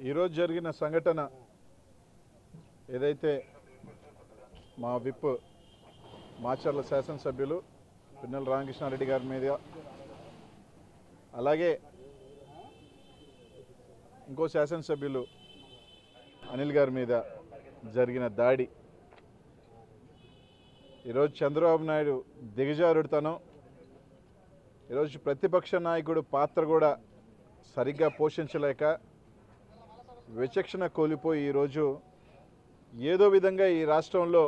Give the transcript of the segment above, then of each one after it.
ఈరోజు జరిగిన సంఘటన ఏదైతే మా విప్ మాచర్ల శాసనసభ్యులు పిన్నెల రామకృష్ణారెడ్డి గారి మీద అలాగే ఇంకో శాసనసభ్యులు అనిల్ గారి మీద జరిగిన దాడి ఈరోజు చంద్రబాబు నాయుడు దిగజారుడుతనం ఈరోజు ప్రతిపక్ష నాయకుడు పాత్ర కూడా సరిగ్గా పోషించలేక విచక్షణ కోల్పోయి ఈరోజు ఏదో విధంగా ఈ రాష్ట్రంలో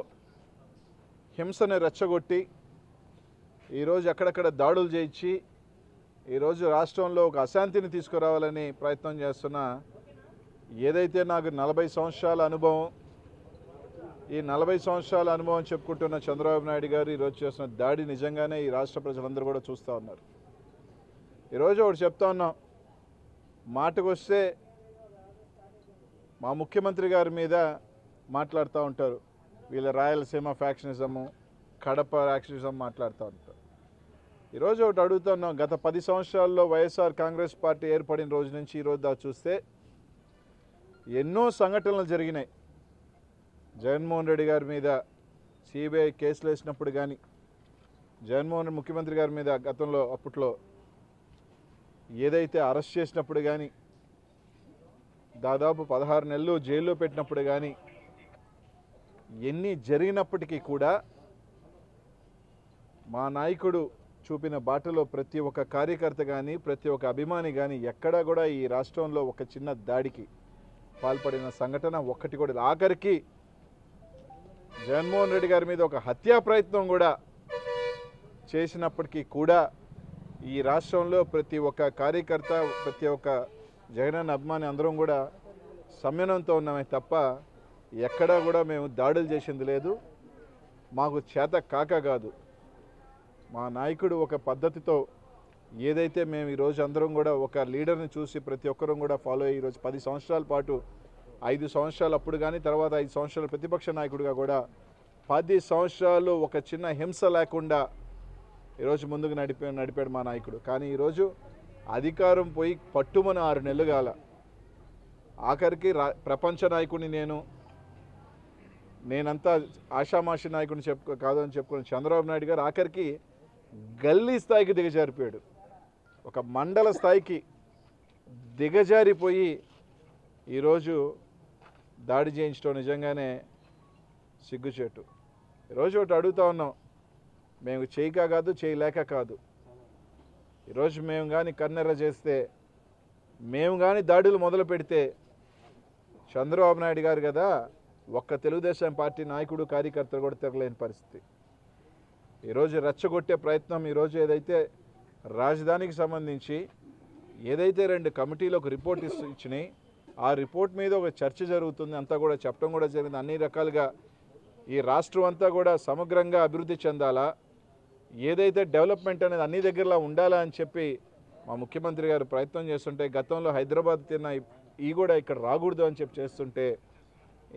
హింసను రెచ్చగొట్టి ఈరోజు అక్కడక్కడ దాడులు చేయించి ఈరోజు రాష్ట్రంలో ఒక అశాంతిని తీసుకురావాలని ప్రయత్నం చేస్తున్న ఏదైతే నాకు 40 సంవత్సరాల అనుభవం ఈ 40 సంవత్సరాల అనుభవం చెప్పుకుంటున్న చంద్రబాబు నాయుడు గారు ఈరోజు చేస్తున్న దాడి నిజంగానే ఈ రాష్ట్ర ప్రజలందరూ కూడా చూస్తూ ఉన్నారు. ఈరోజు ఒకటి చెప్తా ఉన్నాం, మాటకు వస్తే మా ముఖ్యమంత్రి గారి మీద మాట్లాడుతూ ఉంటారు, వీళ్ళ రాయలసీమ ఫ్యాక్షనిజము కడప ఫ్యాక్షనిజం మాట్లాడుతూ ఉంటారు. ఈరోజు ఒకటి అడుగుతున్నాం, గత 10 సంవత్సరాల్లో వైఎస్ఆర్ కాంగ్రెస్ పార్టీ ఏర్పడిన రోజు నుంచి ఈరోజు దాకా చూస్తే ఎన్నో సంఘటనలు జరిగినాయి. జగన్మోహన్ రెడ్డి గారి మీద సిబిఐ కేసులు వేసినప్పుడు కానీ జగన్మోహన్ ముఖ్యమంత్రి గారి మీద గతంలో అప్పట్లో ఏదైతే అరెస్ట్ చేసినప్పుడు కానీ దాదాపు 16 నెలలు జైల్లో పెట్టినప్పుడు కానీ ఎన్ని జరిగినప్పటికీ కూడా మా నాయకుడు చూపిన బాటలో ప్రతి ఒక్క కార్యకర్త కానీ ప్రతి ఒక్క అభిమాని కానీ ఎక్కడా కూడా ఈ రాష్ట్రంలో ఒక చిన్న దాడికి పాల్పడిన సంఘటన ఒక్కటి కూడా, ఆఖరికి జగన్మోహన్ రెడ్డి గారి మీద ఒక హత్యా ప్రయత్నం కూడా చేసినప్పటికీ కూడా ఈ రాష్ట్రంలో ప్రతి ఒక్క కార్యకర్త ప్రతి ఒక్క జగనన్న అభిమాని అందరం కూడా సంయమనంతో ఉన్నామే తప్ప ఎక్కడా కూడా మేము దాడులు చేసింది లేదు. మాకు చేత కాక కాదు, మా నాయకుడు ఒక పద్ధతితో ఏదైతే మేము ఈరోజు అందరం కూడా ఒక లీడర్ని చూసి ప్రతి ఒక్కరం కూడా ఫాలో అయ్యి ఈరోజు 10 సంవత్సరాల పాటు 5 సంవత్సరాలు అప్పుడు కానీ తర్వాత 5 సంవత్సరాలు ప్రతిపక్ష నాయకుడిగా కూడా 10 సంవత్సరాలు ఒక చిన్న హింస లేకుండా ఈరోజు ముందుకు నడిపాడు మా నాయకుడు. కానీ ఈరోజు అధికారం పోయి పట్టుమని 6 నెలలు కాల, ఆఖరికి ప్రపంచ నాయకుడిని నేనంతా ఆషామాషి నాయకుడిని కాదని చెప్పుకుని చంద్రబాబు నాయుడు గారు ఆఖరికి గల్లీ స్థాయికి దిగజారిపోయాడు, ఒక మండల స్థాయికి దిగజారిపోయి ఈరోజు దాడి చేయించడం నిజంగానే సిగ్గుచేటు. ఈరోజు ఒకటి అడుగుతా ఉన్నాం, మేము చేయక కాదు చేయలేక కాదు, ఈరోజు మేము కానీ కన్నెర్ర చేస్తే మేము కానీ దాడులు మొదలు పెడితే చంద్రబాబు నాయుడు గారు కదా ఒక్క తెలుగుదేశం పార్టీ నాయకుడు కార్యకర్తలు కూడా తిరగలేని పరిస్థితి. ఈరోజు రెచ్చగొట్టే ప్రయత్నం ఈరోజు ఏదైతే రాజధానికి సంబంధించి ఏదైతే 2 కమిటీలు ఒక రిపోర్ట్ ఇచ్చినాయి, ఆ రిపోర్ట్ మీద ఒక చర్చ జరుగుతుంది, అంతా కూడా చెప్పడం కూడా జరిగింది. అన్ని రకాలుగా ఈ రాష్ట్రం అంతా కూడా సమగ్రంగా అభివృద్ధి చెందాలా, ఏదైతే డెవలప్మెంట్ అనేది అన్ని దగ్గరలో ఉండాలా అని చెప్పి మా ముఖ్యమంత్రి గారు ప్రయత్నం చేస్తుంటే, గతంలో హైదరాబాద్ తిన్న ఈ కూడా ఇక్కడ రాకూడదు అని చెప్పి చేస్తుంటే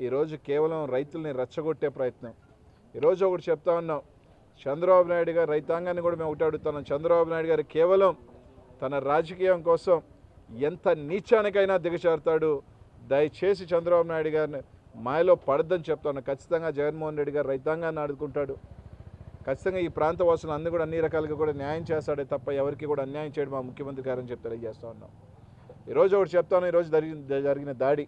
ఈరోజు కేవలం రైతుల్ని రెచ్చగొట్టే ప్రయత్నం. ఈరోజు ఒకటి చెప్తా ఉన్నాం, చంద్రబాబు నాయుడు గారు రైతాంగాన్ని కూడా మేము ఒకటి అడుగుతున్నాం, చంద్రబాబు నాయుడు గారు కేవలం తన రాజకీయం కోసం ఎంత నీచానికైనా దిగజారుతాడు. దయచేసి చంద్రబాబు నాయుడు గారిని మాయలో పడద్దని చెప్తాను. ఖచ్చితంగా జగన్మోహన్ రెడ్డి గారు రైతాంగాన్ని ఆదుకుంటాడు, ఖచ్చితంగా ఈ ప్రాంత వాసులు అందరూ కూడా అన్ని రకాలుగా కూడా న్యాయం చేస్తాడే తప్ప ఎవరికి కూడా అన్యాయం చేయడం మా ముఖ్యమంత్రి గారు అని చెప్పి తెలియజేస్తూ ఉన్నాం. ఈరోజు ఒకటి చెప్తాను, ఈరోజు జరిగిన దాడి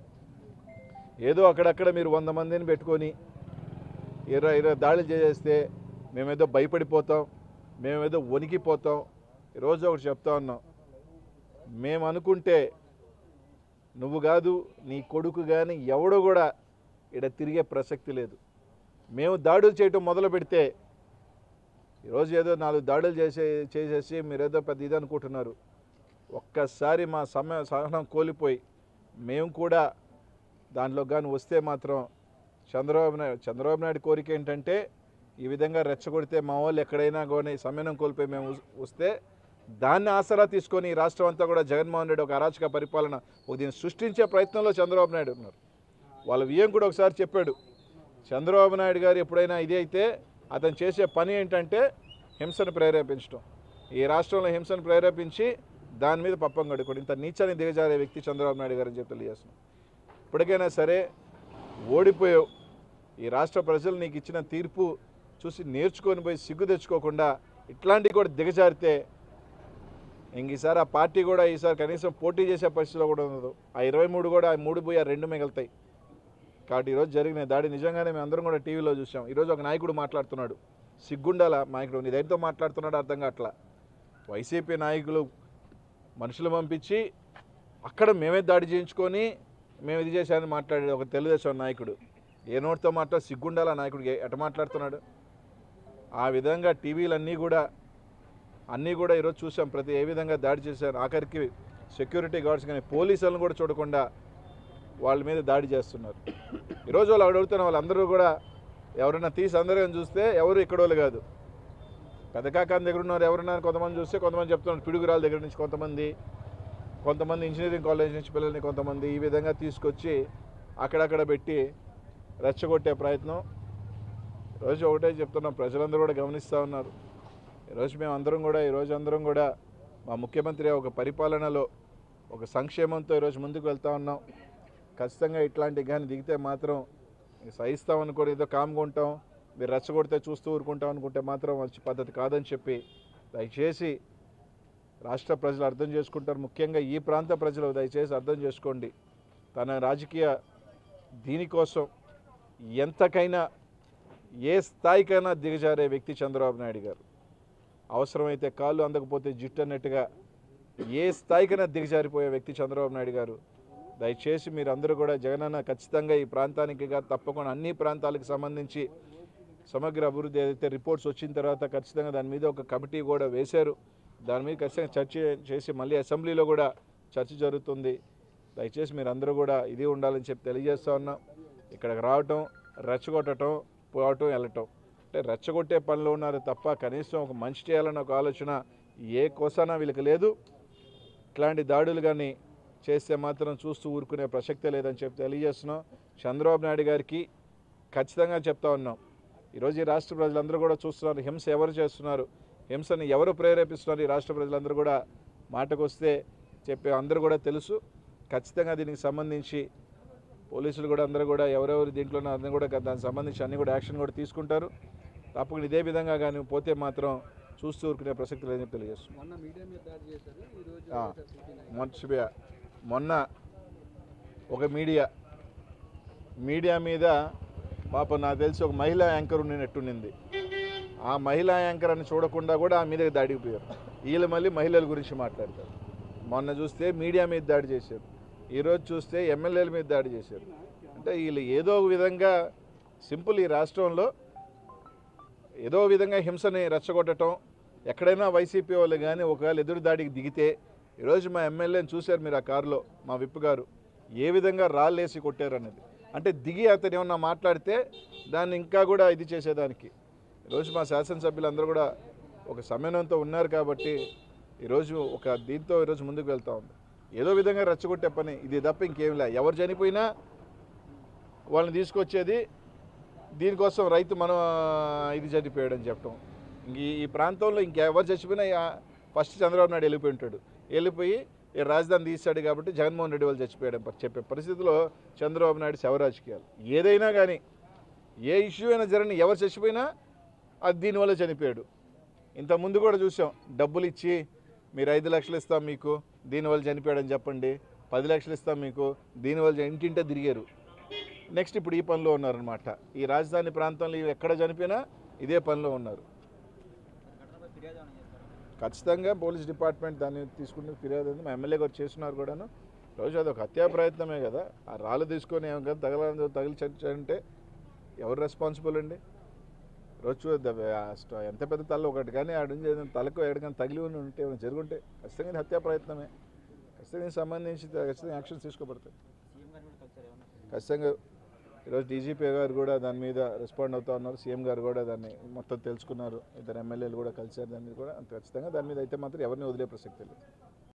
ఏదో అక్కడక్కడ మీరు 100 మందిని పెట్టుకొని 20 దాడులు చేస్తే మేమేదో భయపడిపోతాం, మేమేదో వణికిపోతాం. ఈరోజు ఒకటి చెప్తా ఉన్నాం, మేము అనుకుంటే నువ్వు కాదు నీ కొడుకు కానీ ఎవడో కూడా ఇక్కడ తిరిగే ప్రసక్తి లేదు. మేము దాడులు చేయటం మొదలు పెడితే ఈరోజు ఏదో 4 దాడులు చేసేసి మీరేదో పెద్ద ఇది అనుకుంటున్నారు. ఒక్కసారి మా సహనం కోల్పోయి మేము కూడా దాంట్లో కానీ వస్తే మాత్రం చంద్రబాబు నాయుడు కోరిక ఏంటంటే ఈ విధంగా రెచ్చగొడితే మా వాళ్ళు ఎక్కడైనా కానీ సమయం కోల్పోయి మేము వస్తే దాన్ని ఆసరా తీసుకొని ఈ రాష్ట్రం అంతా కూడా జగన్మోహన్ రెడ్డి ఒక అరాచక పరిపాలన దీన్ని సృష్టించే ప్రయత్నంలో చంద్రబాబు నాయుడు ఉన్నారు. వాళ్ళ వియ్యం కూడా ఒకసారి చెప్పాడు, చంద్రబాబు నాయుడు గారు ఎప్పుడైనా ఇది అయితే అతను చేసే పని ఏంటంటే హింసను ప్రేరేపించడం, ఈ రాష్ట్రంలో హింసను ప్రేరేపించి దాని మీద పప్పం గడుకోడు. ఇంత నీచాన్ని దిగజారే వ్యక్తి చంద్రబాబు నాయుడు గారు అని చెప్పి తెలియజేస్తున్నాం. ఇప్పటికైనా సరే ఓడిపోయావు, ఈ రాష్ట్ర ప్రజలు నీకు ఇచ్చిన తీర్పు చూసి నేర్చుకొని పోయి సిగ్గు తెచ్చుకోకుండా ఇట్లాంటివి కూడా దిగజారితే ఇంక ఈసారి ఆ పార్టీ కూడా ఈసారి కనీసం పోటీ చేసే పరిస్థితిలో కూడా ఉండదు. ఆ 23 కూడా ఆ 3 పోయి ఆ 2 మిగులుతాయి. కాబట్టి ఈరోజు జరిగిన దాడి నిజంగానే మేము అందరం కూడా టీవీలో చూసాం. ఈరోజు ఒక నాయకుడు మాట్లాడుతున్నాడు, సిగ్గుండాల నాయకుడు నీ దగ్గరతో మాట్లాడుతున్నాడు అర్థం కావట్లా. వైసీపీ నాయకులు మనుషులు పంపించి అక్కడ మేమే దాడి చేయించుకొని మేము ఇది చేశామని మాట్లాడాడు ఒక తెలుగుదేశం నాయకుడు. ఏ నోటితో మాట్లాడు సిగ్గుండాల నాయకుడికి ఎట మాట్లాడుతున్నాడు. ఆ విధంగా టీవీలన్నీ కూడా ఈరోజు చూసాం ప్రతి ఏ విధంగా దాడి చేశారు. ఆఖరికి సెక్యూరిటీ గార్డ్స్ కానీ పోలీసులను కూడా చూడకుండా వాళ్ళ మీద దాడి చేస్తున్నారు. ఈరోజు వాళ్ళు అడుగుతున్న వాళ్ళందరూ కూడా ఎవరైనా తీసి అందరూ చూస్తే ఎవరు ఇక్కడ వాళ్ళు కాదు. పెదకాకాని దగ్గర ఉన్నారు ఎవరున్నారు కొంతమంది చూస్తే, కొంతమంది చెప్తున్నారు పిడుగురాల దగ్గర నుంచి కొంతమంది ఇంజనీరింగ్ కాలేజ్ నుంచి పిల్లల్ని కొంతమంది ఈ విధంగా తీసుకొచ్చి అక్కడక్కడ పెట్టి రెచ్చగొట్టే ప్రయత్నం. ఈరోజు ఒకటే చెప్తున్నాం, ప్రజలందరూ కూడా గమనిస్తూ ఉన్నారు. ఈరోజు అందరం కూడా మా ముఖ్యమంత్రి ఒక పరిపాలనలో ఒక సంక్షేమంతో ఈరోజు ముందుకు వెళ్తూ ఉన్నాం. ఖచ్చితంగా ఇట్లాంటివి కానీ దిగితే మాత్రం సహిస్తామనుకోని ఏదో కామ్గా ఉంటాం, మీరు రెచ్చగొడితే చూస్తూ ఊరుకుంటాం అనుకుంటే మాత్రం మంచి పద్ధతి కాదని చెప్పి దయచేసి రాష్ట్ర ప్రజలు అర్థం చేసుకుంటారు. ముఖ్యంగా ఈ ప్రాంత ప్రజలు దయచేసి అర్థం చేసుకోండి. తన రాజకీయ దీనికోసం ఎంతకైనా ఏ స్థాయికైనా దిగజారే వ్యక్తి చంద్రబాబు నాయుడు గారు. అవసరమైతే కాళ్ళు అందకపోతే జిట్టు అన్నట్టుగా ఏ స్థాయికైనా దిగజారిపోయే వ్యక్తి చంద్రబాబు నాయుడు గారు. దయచేసి మీరు అందరూ కూడా జగనన్న ఖచ్చితంగా ఈ ప్రాంతానికి తప్పకుండా అన్ని ప్రాంతాలకు సంబంధించి సమగ్ర అభివృద్ధి ఏదైతే రిపోర్ట్స్ వచ్చిన తర్వాత ఖచ్చితంగా దాని మీద ఒక కమిటీ కూడా వేశారు. దాని మీద ఖచ్చితంగా చర్చ చేసి మళ్ళీ అసెంబ్లీలో కూడా చర్చ జరుగుతుంది. దయచేసి మీరు అందరూ కూడా ఇది ఉండాలని చెప్పి తెలియజేస్తూ ఉన్నాం. ఇక్కడికి రావటం, రెచ్చగొట్టడం, పోవటం, వెళ్ళటం అంటే రెచ్చగొట్టే పనిలో ఉన్నారు తప్ప కనీసం ఒక మంచి చేయాలన్న ఒక ఆలోచన ఏ కోసానా వీళ్ళకి లేదు. ఇట్లాంటి దాడులు కానీ చేస్తే మాత్రం చూస్తూ ఊరుకునే ప్రసక్తే లేదని చెప్పి తెలియజేస్తున్నాం. చంద్రబాబు నాయుడు గారికి ఖచ్చితంగా చెప్తా ఉన్నాం, ఈరోజు ఈ రాష్ట్ర ప్రజలందరూ కూడా చూస్తున్నారు హింస ఎవరు చేస్తున్నారు, హింసని ఎవరు ప్రేరేపిస్తున్నారు. ఈ రాష్ట్ర ప్రజలందరూ కూడా మాటకు వస్తే చెప్పే అందరూ కూడా తెలుసు. ఖచ్చితంగా దీనికి సంబంధించి పోలీసులు కూడా అందరూ కూడా ఎవరెవరు దీంట్లోనే అందరూ కూడా దానికి సంబంధించి అన్ని కూడా యాక్షన్ కూడా తీసుకుంటారు. తప్పకుండా ఇదే విధంగా కానీ పోతే మాత్రం చూస్తూ ఊరుకునే ప్రసక్తి లేదని తెలియజేస్తున్నాం. మొన్న ఒక మీడియా మీద పాపం నాకు తెలిసి ఒక మహిళా యాంకర్ ఉన్నట్టుండింది. ఆ మహిళా యాంకర్ అని చూడకుండా కూడా ఆ మీదకి దాడికి పోయారు. వీళ్ళు మళ్ళీ మహిళల గురించి మాట్లాడతారు. మొన్న చూస్తే మీడియా మీద దాడి చేశారు, ఈరోజు చూస్తే ఎమ్మెల్యేల మీద దాడి చేశారు. అంటే వీళ్ళు ఏదో ఒక విధంగా సింపుల్ ఈ రాష్ట్రంలో ఏదో విధంగా హింసని రెచ్చగొట్టడం. ఎక్కడైనా వైసీపీ వాళ్ళు కానీ ఒకవేళ ఎదురు దాడికి దిగితే ఈరోజు మా ఎమ్మెల్యేని చూశారు మీరు ఆ కారులో, మా విప్ గారు ఏ విధంగా రాళ్ళేసి కొట్టారు అనేది. అంటే దిగి అతను ఏమన్నా మాట్లాడితే దాన్ని ఇంకా కూడా ఇది చేసేదానికి ఈరోజు మా శాసనసభ్యులందరూ కూడా ఒక సమన్వయంతో ఉన్నారు. కాబట్టి ఈరోజు ఒక దీంతో ఈరోజు ముందుకు వెళ్తూ ఉంది. ఏదో విధంగా రెచ్చగొట్టే పని ఇది తప్ప ఇంకేం లే. ఎవరు చనిపోయినా వాళ్ళని తీసుకొచ్చేది దీనికోసం రైతు మనం ఇది చనిపోయాడని చెప్పడం. ఈ ప్రాంతంలో ఇంకెవరు చచ్చిపోయినా ఫస్ట్ చంద్రబాబు నాయుడు వెళ్ళిపోయి ఈ రాజధాని తీశాడు కాబట్టి జగన్మోహన్ రెడ్డి వాళ్ళు చచ్చిపోయాడని చెప్పే పరిస్థితిలో చంద్రబాబు నాయుడు శవ రాజకీయాలు. ఏదైనా కానీ ఏ ఇష్యూ అయినా జరిగిన ఎవరు చచ్చిపోయినా అది దీనివల్ల చనిపోయాడు. ఇంతకుముందు కూడా చూసాం, డబ్బులు ఇచ్చి మీరు 5 లక్షలు ఇస్తాం మీకు దీనివల్ల చనిపోయాడని చెప్పండి, 10 లక్షలు ఇస్తాం మీకు దీనివల్ల ఇంటింటే తిరిగారు. నెక్స్ట్ ఇప్పుడు ఈ పనిలో ఉన్నారనమాట. ఈ రాజధాని ప్రాంతంలో ఎక్కడ చనిపోయినా ఇదే పనిలో ఉన్నారు. ఖచ్చితంగా పోలీస్ డిపార్ట్మెంట్ దాన్ని తీసుకుంటే ఫిర్యాదు ఉంది. మా ఎమ్మెల్యే గారు చేస్తున్నారు కూడాను. రోజు అదొక హత్యా ప్రయత్నమే కదా. ఆ రాళ్ళు తీసుకొని ఏమో తగిలి చంటే ఎవరు రెస్పాన్సిబుల్ అండి? రోజు ఎంత పెద్ద తల ఒకటి కానీ ఆడ తలకు ఎక్కడికైనా తగిలి ఉంటే ఏమైనా జరుగుంటే ఖచ్చితంగా హత్యా ప్రయత్నమే. ఖచ్చితంగా సంబంధించి ఖచ్చితంగా యాక్షన్స్ తీసుకోబడతాయి. ఖచ్చితంగా ఈరోజు డీజీపీ గారు కూడా దాని మీద రెస్పాండ్ అవుతూ ఉన్నారు. సీఎం గారు కూడా దాన్ని మొత్తం తెలుసుకున్నారు. ఇద్దరు ఎమ్మెల్యేలు కూడా కలిశారు. దాని మీద కూడా ఖచ్చితంగా దాని మీద అయితే మాత్రం ఎవరిని వదిలే ప్రసక్తి లేదు.